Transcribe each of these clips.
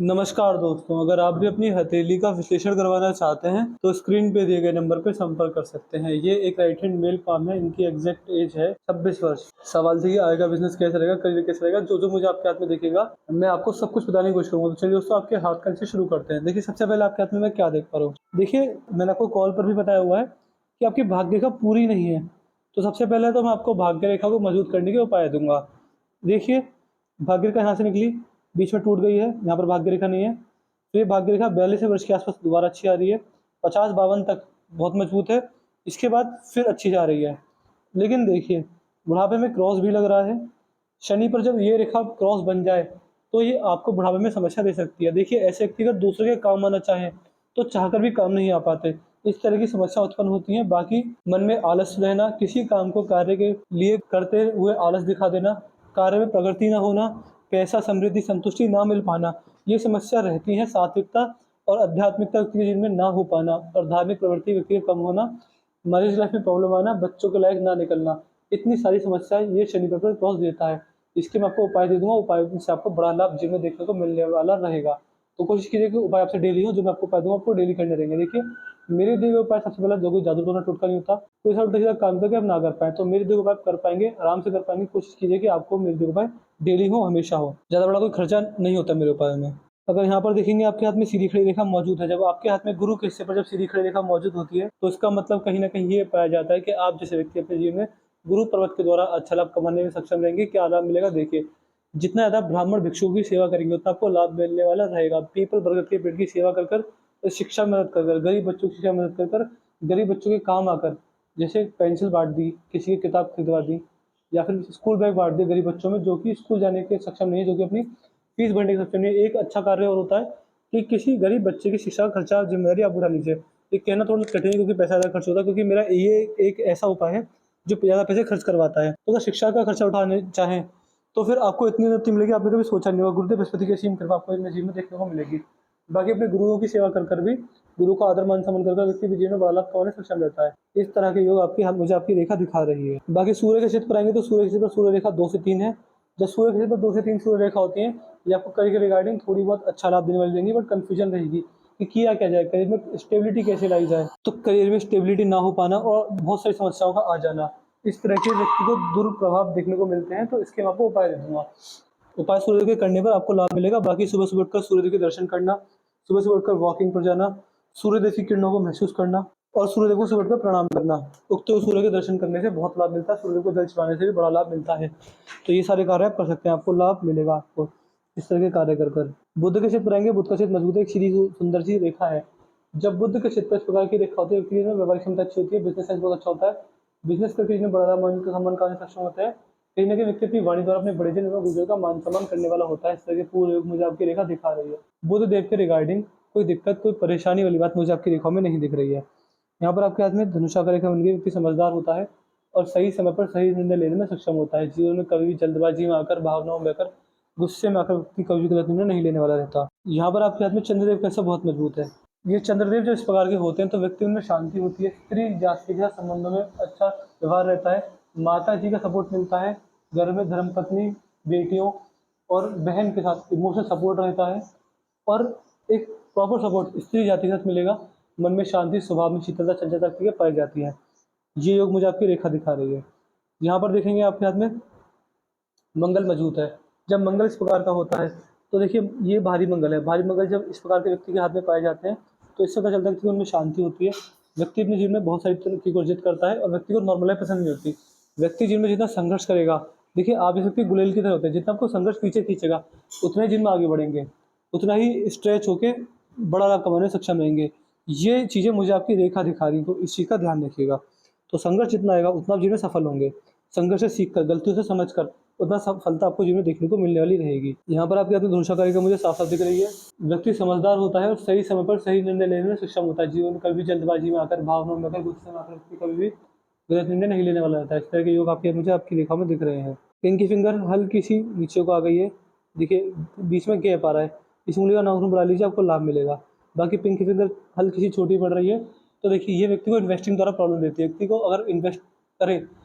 नमस्कार दोस्तों, अगर आप भी अपनी हथेली का विश्लेषण करवाना चाहते हैं तो स्क्रीन पे दिए गए नंबर पर संपर्क कर सकते हैं। ये एक राइट हैंड मेल पाम है। इनकी एग्जैक्ट एज है 26 वर्ष। सवाल थी कि आगे का बिजनेस कैसे रहेगा, करियर कैसे रहेगा। जो जो मुझे आपके हाथ में दिखेगा मैं आपको सब कुछ बताने की कोशिश करूंगा। तो चलिए दोस्तों, आपके हाथ का से शुरू करते हैं। देखिए, सबसे पहले आपके हाथ में मैं क्या देख पा रहा हूँ। देखिए, मैंने आपको कॉल पर भी बताया हुआ है कि आपकी भाग्य रेखा पूरी नहीं है। तो सबसे पहले तो मैं आपको भाग्य रेखा को मजबूत करने के उपाय दूंगा। देखिए, भाग्य रेखा यहाँ से निकली, बीच में टूट गई है, यहाँ पर भाग्य रेखा नहीं है। तो ये भाग्य रेखा 42 वर्ष के आसपास दोबारा अच्छी आ रही है। 50-52 तक बहुत मजबूत है। इसके बाद फिर अच्छी जा रही है। लेकिन देखिए, बुढ़ापे में क्रॉस भी लग रहा है। शनि पर जब ये रेखा क्रॉस बन जाए तो ये आपको बुढ़ापे में समस्या दे सकती है। देखिए, ऐसे व्यक्ति अगर दूसरे के काम आना चाहें तो चाहकर भी काम नहीं आ पाते। इस तरह की समस्या उत्पन्न होती है। बाकी मन में आलस रहना, किसी काम को कार्य के लिए करते हुए आलस दिखा देना, कार्य में प्रगति न होना, पैसा, समृद्धि, संतुष्टि ना मिल पाना, ये समस्या रहती है। सात्विकता और आध्यात्मिकता व्यक्ति के जीवन में ना हो पाना और धार्मिक प्रवृत्ति व्यक्ति का कम होना, मैरिज लाइफ में प्रॉब्लम आना, बच्चों के लायक ना निकलना, इतनी सारी समस्याएं ये शनि पर क्रॉस देता है। इसके मैं आपको उपाय दे दूंगा। उपाय से आपको बड़ा लाभ जीवन में देखने को मिलने वाला रहेगा। तो कोशिश कीजिए कि उपाय आपसे डेली हो। जो मैं आपको उपाय दूंगा आपको डेली करने रहेंगे। देखिए, मेरे दिए हुए उपाय सबसे पहला, जो कोई जादू टोना टोटका नहीं होता, कोई ऐसा उल्टा सीधा काम करके आप ना कर पाए तो मेरे दिए हुए उपाय आप कर पाएंगे, आराम से कर पाएंगे। कोशिश कीजिए कि आपको मेरे दिए हुए उपाय डेली हो, हमेशा हो। ज़्यादा बड़ा कोई खर्चा नहीं होता मेरे उपाय में। अगर यहाँ पर देखेंगे, आपके हाथ में सीधी खड़ी रेखा मौजूद है। जब आपके हाथ में गुरु के हिस्से पर जब सीधी खड़ी रेखा मौजूद होती है तो इसका मतलब कहीं ना कहीं ये पाया जाता है कि आप जैसे व्यक्ति अपने जीवन में गुरु पर्वत के द्वारा अच्छा लाभ कमाने में सक्षम रहेंगे। क्या लाभ मिलेगा, देखिए, जितना ज़्यादा ब्राह्मण भिक्षुओं की सेवा करेंगे उतना आपको लाभ मिलने वाला रहेगा। पीपल बरगद के पेड़ की सेवा कर कर, शिक्षा में मदद कर कर, गरीब बच्चों की शिक्षा में मदद कर कर, गरीब बच्चों के काम आकर, जैसे पेंसिल बांट दी, किसी की किताब खरीदवा दी, या फिर स्कूल बैग बांट दिए गरीब बच्चों में जो कि स्कूल जाने के सक्षम नहीं है, जो कि अपनी फीस भरने के सक्षम नहीं है। एक अच्छा कार्य और होता है कि किसी गरीब बच्चे की शिक्षा का खर्चा जिम्मेदारी आप उठा लीजिए। ये कहना थोड़ा कठिन है क्योंकि पैसा ज़्यादा खर्च होता है, क्योंकि मेरा ये एक ऐसा उपाय है जो ज़्यादा पैसे खर्च करवाता है। तो अगर शिक्षा का खर्चा उठाने चाहें तो फिर आपको इतनी उन्नति मिलेगी, आपने कभी सोचा नहीं होगा। गुरुदेव बृहस्पति की असीम कृपा आपको अपने जीवन में देखने को मिलेगी। बाकी अपने गुरुओं की सेवा कर कर भी, गुरु का आदर मान सम्मान कर व्यक्ति भी जीवन में बड़ा लाभ कमाने में सक्षम रहता है। इस तरह के योग आपकी मुझे आपकी रेखा दिखा रही है। बाकी सूर्य के क्षेत्र पर आएंगे तो सूर्य के क्षेत्र पर सूर्य रेखा 2 से 3 है। जब सूर्य के क्षेत्र पर 2 से 3 सूर्य रेखा होती है, ये आपको करियर के रिगार्डिंग थोड़ी बहुत अच्छा लाभ देने वाली देंगी, बट कंफ्यूजन रहेगी कि किया क्या जाए, करियर में स्टेबिलिटी कैसे लाई जाए। तो करियर में स्टेबिलिटी ना हो पाना और बहुत सारी समस्याओं का आ जाना, इस तरह के व्यक्ति को दुष्प्रभाव देखने को मिलते हैं। तो इसके मैं आपको उपाय दे दूंगा। उपाय सूर्योदय के करने पर आपको लाभ मिलेगा। बाकी सुबह सुबह उठकर सूर्योदय के दर्शन करना, सुबह सुबह उठकर वॉकिंग पर जाना, सूर्योदय की किरणों को महसूस करना और सूर्योदय को सुबह उठकर प्रणाम करना। उगते हुए सूर्य के दर्शन करने से बहुत लाभ मिलता है। सूर्य को जल चढ़ाने से भी बड़ा लाभ मिलता है। तो ये सारे कार्य आप कर सकते हैं, आपको लाभ मिलेगा। आपको इस तरह के कार्य कर कर बुध के क्षेत्र पर आएंगे। बुध का क्षेत्र मजबूत है, एक सीधी सुंदर सी रेखा है। जब बुध के क्षेत्र पर इस प्रकार की रेखा होती है, व्यक्ति में व्यावहारिक क्षमता अच्छी होती है, बिजनेस सेंस बहुत अच्छा होता है, बिजनेस करके इसमें बड़ा मन का सम्मान करने में सक्षम होता है। कहीं न कहीं व्यक्ति अपनी वाणी द्वारा अपने बड़े जन एवं बुजुर्ग का मान सम्मान करने वाला होता है। इस तरह के पूरे योग मुझे आपकी रेखा दिखा रही है। बुध देव के रिगार्डिंग कोई दिक्कत, कोई परेशानी वाली बात मुझे आपकी रेखाओं में नहीं दिख रही है। यहाँ पर आपके हाथ में धनुषा का रेखा बन गई। व्यक्ति समझदार होता है और सही समय पर सही निर्णय लेने में सक्षम होता है। जीवन में कभी भी जल्दबाजी में आकर, भावनाओं में आकर, गुस्से में आकर व्यक्ति कभी भी गलत निर्णय नहीं लेने वाला रहता। यहाँ पर आपके हाथ में चंद्रदेव का हिस्सा बहुत मजबूत है। ये चंद्रदेव जब इस प्रकार के होते हैं तो व्यक्ति उनमें शांति होती है, स्त्री जाति के साथ संबंधों में अच्छा व्यवहार रहता है, माता जी का सपोर्ट मिलता है, घर में धर्मपत्नी, बेटियों और बहन के साथ इमोशनल सपोर्ट रहता है और एक प्रॉपर सपोर्ट स्त्री जाति के साथ मिलेगा। मन में शांति, स्वभाव में शीतलता, चंचलता की पाई जाती है। ये योग मुझे आपकी रेखा दिखा रही है। यहाँ पर देखेंगे आपके हाथ में मंगल मजबूत है। जब मंगल इस प्रकार का होता है तो देखिए, ये भारी मंगल है। भारी मंगल जब इस प्रकार के व्यक्ति के हाथ में पाए जाते हैं तो इससे पता चलता है कि उनमें शांति होती है। व्यक्ति अपने जीवन में बहुत सारी तरक्की को अर्जित करता है और व्यक्ति को नॉर्मल लाइफ पसंद नहीं होती। व्यक्ति जीवन में जितना संघर्ष करेगा, देखिए आप इस व्यक्ति गुलेल की तरह होते हैं, जितना आपको संघर्ष पीछे खींचेगा उतना ही जीवन में आगे बढ़ेंगे, उतना ही स्ट्रेच होके बड़ा लाभ कमाने में सक्षम रहेंगे। ये चीज़ें मुझे आपकी रेखा दिखा रही हैं, तो इस चीज़ का ध्यान रखिएगा। तो संघर्ष जितना आएगा उतना आप जीवन में सफल होंगे। संघर्ष से सीखकर, गलतियों से समझकर, उतना सफलता आपको जीवन में देखने को मिलने वाली रहेगी। यहाँ पर आपके हाथ में धनुषा का रेखा मुझे साफ साफ दिख रही है। व्यक्ति समझदार होता है और सही समय पर सही निर्णय लेने में सक्षम होता है। जीवन में कभी जल्दबाजी में आकर, भावनाओं में आकर, गुस्से में आकर व्यक्ति कभी भी गलत निर्णय नहीं लेने वाला रहता है। इस तरह के योग आपके मुझे आपकी रेखा में दिख रहे हैं। पिंकी फिंगर हल्की सी नीचे को आ गई है। देखिए, बीच में गैप आ रहा है, इस उंगली का नाखून बढ़ा लीजिए, आपको लाभ मिलेगा। बाकी पिंकी फिंगर हल्की सी छोटी पड़ रही है। तो देखिए, ये व्यक्ति को इन्वेस्टिंग द्वारा प्रॉब्लम देती है। व्यक्ति को अगर इन्वेस्ट करे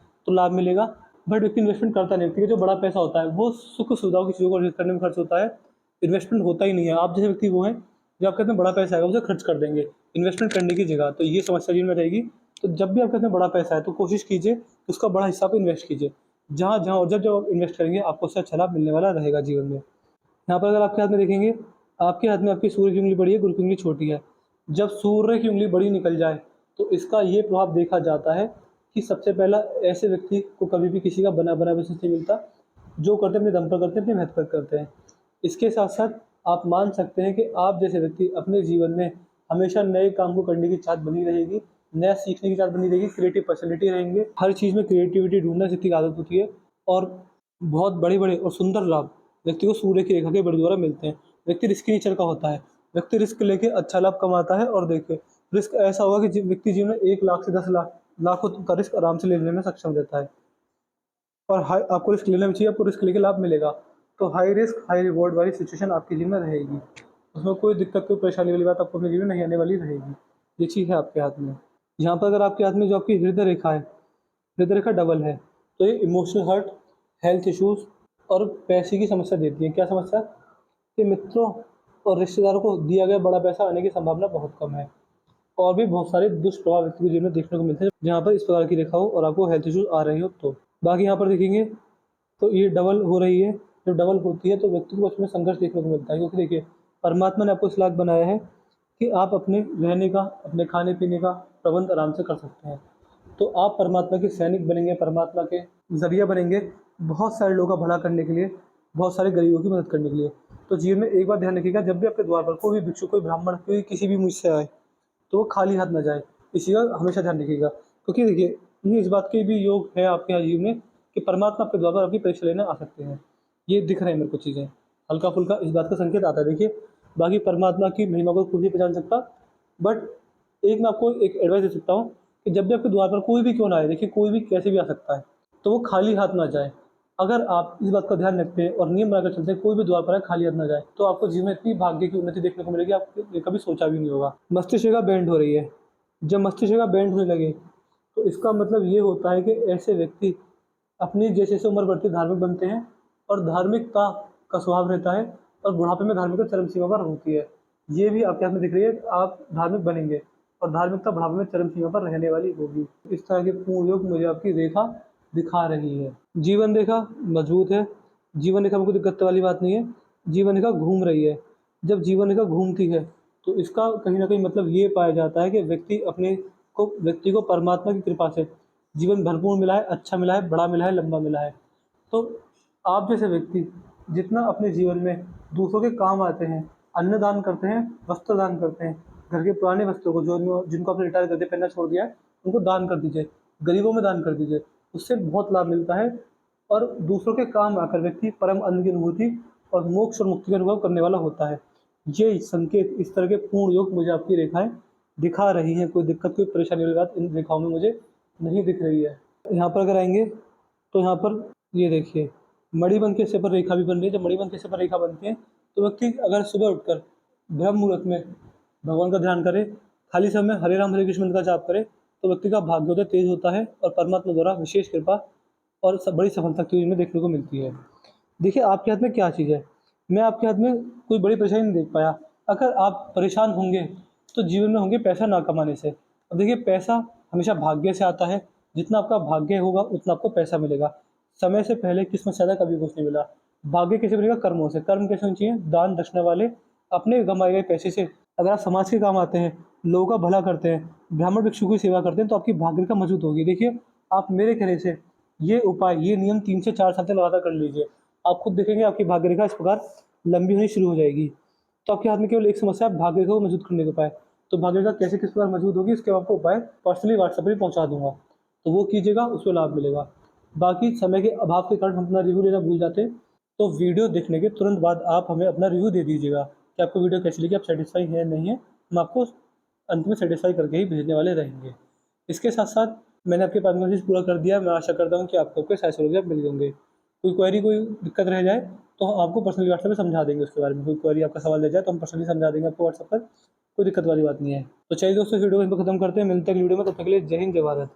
तो लाभ मिलेगा, बट व्यक्ति इन्वेस्टमेंट करता नहीं। व्यक्ति का जो बड़ा पैसा होता है वो सुख सुविधाओं की चीज़ों को अर्जित करने में खर्च होता है। इन्वेस्टमेंट होता ही नहीं है। आप जैसे व्यक्ति वो हैं जो आपके हाथ में बड़ा पैसा आएगा उसे खर्च कर देंगे इन्वेस्टमेंट करने की जगह, तो ये समस्या जीवन में रहेगी। तो जब भी आपके हाथ में बड़ा पैसा है तो कोशिश कीजिए कि उसका बड़ा हिस्सा आप इन्वेस्ट कीजिए। जहाँ जहाँ और जब जब आप इन्वेस्ट करेंगे आपको उससे अच्छा लाभ मिलने वाला रहेगा जीवन में। यहाँ पर अगर आपके हाथ में देखेंगे, आपके हाथ में आपकी सूर्य की उंगली बड़ी है, गुरु की उंगली छोटी है। जब सूर्य की उंगली बड़ी निकल जाए तो इसका ये प्रभाव देखा जाता है कि सबसे पहला ऐसे व्यक्ति को कभी भी किसी का बना बना बिजनेस नहीं मिलता। जो करते हैं अपने दम पर करते हैं, अपनी मेहनत पर करते हैं। इसके साथ साथ आप मान सकते हैं कि आप जैसे व्यक्ति अपने जीवन में हमेशा नए काम को करने की चाहत बनी रहेगी, नया सीखने की चाहत बनी रहेगी, क्रिएटिव पर्सनैलिटी रहेंगे। हर चीज़ में क्रिएटिविटी ढूँढना सीखने की आदत होती है और बहुत बड़े-बड़े और सुंदर लाभ व्यक्ति को सूर्य की रेखा के बल द्वारा मिलते हैं। व्यक्ति रिस्की नेचर का होता है। व्यक्ति रिस्क लेके अच्छा लाभ कमाता है और देखिए रिस्क ऐसा होगा कि व्यक्ति जीवन में 1 लाख से 10 लाखों का रिस्क आराम से लेने में सक्षम रहता है। और हाई आपको रिस्क लेना भी चाहिए, आपको रिस्क लेके लाभ मिलेगा। तो हाई रिस्क हाई रिवॉर्ड वाली सिचुएशन आपके जीवन में रहेगी। उसमें कोई दिक्कत, कोई परेशानी वाली बात आपको अपने जीवन में नहीं आने वाली रहेगी। ये चीज़ है आपके हाथ में। यहाँ पर अगर आपके हाथ में जो आपकी हृदय रेखा है, हृदय रेखा डबल है, तो ये इमोशनल हर्ट, हेल्थ इश्यूज़ और पैसे की समस्या देती है। क्या समस्या? कि मित्रों और रिश्तेदारों को दिया गया बड़ा पैसा आने की संभावना बहुत कम है। और भी बहुत सारे दुष्प्रभाव व्यक्ति के जीवन में देखने को मिलते हैं जहाँ पर इस प्रकार की रेखा हो और आपको हेल्थ इश्यूज आ रहे हो तो। बाकी यहाँ पर देखेंगे तो ये डबल हो रही है। जब डबल होती है तो व्यक्ति को उसमें संघर्ष देखने को मिलता है, क्योंकि देखिए परमात्मा ने आपको इस लायक बनाया है कि आप अपने रहने का, अपने खाने पीने का प्रबंध आराम से कर सकते हैं। तो आप परमात्मा के सैनिक बनेंगे, परमात्मा के ज़रिया बनेंगे बहुत सारे लोगों का भला करने के लिए, बहुत सारे गरीबों की मदद करने के लिए। तो जीवन में एक बात ध्यान रखिएगा, जब भी आपके द्वार पर कोई भी भिक्षु, कोई ब्राह्मण, कोई किसी भी मुझसे आए तो वो खाली हाथ ना जाए। इसी का हमेशा ध्यान रखिएगा, क्योंकि देखिए ये इस बात के भी योग है आपके यहाँ जीवन में कि परमात्मा आपके द्वार पर आपकी परीक्षा लेने आ सकते हैं। ये दिख रहे हैं मेरे को चीज़ें, हल्का-फुल्का इस बात का संकेत आता है। देखिए बाकी परमात्मा की महिमा को कोई नहीं पहचान सकता, बट एक मैं आपको एक एडवाइस दे सकता हूँ कि जब भी आपके द्वार पर कोई भी क्यों ना आए, देखिए कोई भी कैसे भी आ सकता है, तो वो खाली हाथ ना जाए। अगर आप इस बात का ध्यान रखते हैं और नियम बनाकर चलते हैं, कोई भी द्वार पर आए खाली हाथ ना जाए, तो आपको जीवन में इतनी भाग्य की उन्नति देखने को मिलेगी, आपने कभी सोचा भी नहीं होगा। मस्तिष्क रेखा बेंड हो रही है। जब मस्तिष्क रेखा बेंड होने लगे तो इसका मतलब ये होता है कि ऐसे व्यक्ति अपनी जैसे-जैसे उम्र बढ़ती है धार्मिक बनते हैं और धार्मिकता का स्वभाव रहता है और बुढ़ापे में धार्मिकता चरम सीमा पर होती है। ये भी आपके हाथ में दिख रही है, आप धार्मिक बनेंगे और धार्मिकता बुढ़ापे में चरम सीमा पर रहने वाली होगी। इस तरह के पूर्ण योग मुझे आपकी रेखा दिखा रही है। जीवन रेखा मजबूत है, जीवन रेखा में कोई दिक्कत वाली बात नहीं है, जीवन रेखा घूम रही है। जब जीवन रेखा घूमती है तो इसका कहीं न कहीं मतलब ये पाया जाता है कि व्यक्ति को परमात्मा की कृपा से जीवन भरपूर मिला है, अच्छा मिला है, बड़ा मिला है, लंबा मिला है। तो आप जैसे व्यक्ति जितना अपने जीवन में दूसरों के काम आते हैं, अन्न दान करते हैं, वस्त्र दान करते हैं, घर के पुराने वस्त्रों को जो जिनको आपने रिटायर करके पहनना छोड़ दिया है, उनको दान कर दीजिए, गरीबों में दान कर दीजिए। उससे बहुत लाभ मिलता है और दूसरों के काम आकर व्यक्ति परम आनंद की अनुभूति और मोक्ष और मुक्ति का अनुभव करने वाला होता है। ये संकेत, इस तरह के पूर्ण योग मुझे आपकी रेखाएँ दिखा रही हैं। कोई दिक्कत, कोई परेशानी वाली बात इन रेखाओं में मुझे नहीं दिख रही है। यहाँ पर अगर आएँगे तो यहाँ पर ये देखिए मणिबंध के हिस्से पर रेखा भी बन रही है। जब मणिबंध के हिस्से पर रेखा बनती है तो व्यक्ति अगर सुबह उठकर ब्रह्म मुहूर्त में भगवान का ध्यान करे, खाली समय में हरे राम हरे कृष्ण मंत्र का जाप करे, तो व्यक्ति का भाग्योदय तेज होता है और परमात्मा द्वारा विशेष कृपा और बड़ी सफलता की में देखने को मिलती है। देखिए आपके हाथ में क्या चीज़ है, मैं आपके हाथ में कोई बड़ी परेशानी नहीं देख पाया। अगर आप परेशान होंगे तो जीवन में होंगे पैसा ना कमाने से। अब देखिए पैसा हमेशा भाग्य से आता है, जितना आपका भाग्य होगा उतना आपको पैसा मिलेगा। समय से पहले किस्मत से ज़्यादा कभी कुछ नहीं मिला। भाग्य कैसे बनेगा? कर्मों से। कर्म कैसे होने चाहिए? दान दक्षिणा वाले अपने कमाए गए पैसे से। अगर आप समाज के काम आते हैं, लोगों का भला करते हैं, ब्राह्मण भिक्षु की सेवा करते हैं, तो आपकी भाग्य रेखा मजबूत होगी। देखिए आप मेरे कहने से ये उपाय, ये नियम 3 से 4 साल तक लगातार कर लीजिए। आप खुद देखेंगे आपकी भाग्य रेखा इस प्रकार लंबी होनी शुरू हो जाएगी। तो आपके हाथ में केवल एक समस्या है, भाग्य रेखा को मजबूत करने का उपाय। तो भाग्य रेखा कैसे किस प्रकार मजबूत होगी इसके आपको उपाय पर्सनली व्हाट्सएप पर भी पहुँचा दूँगा। तो वो कीजिएगा, उसमें लाभ मिलेगा। बाकी समय के अभाव के कारण हम अपना रिव्यू लेना भूल जाते हैं, तो वीडियो देखने के तुरंत बाद आप हमें अपना रिव्यू दे दीजिएगा कि आपको वीडियो कैसी लगी, आप सैटिस्फाई हैं नहीं है। हम आपको अंत में सैटिस्फाई करके ही भेजने वाले रहेंगे। इसके साथ-साथ मैंने आपके पास पूरा कर दिया। मैं आशा करता हूँ कि आपको आपके सारे सॉल्यूशन मिल होंगे। कोई क्वेरी, कोई दिक्कत रह जाए तो हम आपको पर्सनली व्हाट्सएप पे समझा देंगे उसके बारे में। कोई क्वेरी, आपका सवाल रह जाए तो हम पर्सनली समझा देंगे आपको व्हाट्सएप पर। कोई दिक्कत वाली बात नहीं है। तो चलिए दोस्तों, इस वीडियो को यहीं पे खत्म करते हैं। मिलते हैं अगली वीडियो में, तब तक के लिए जय हिंद, जय भारत।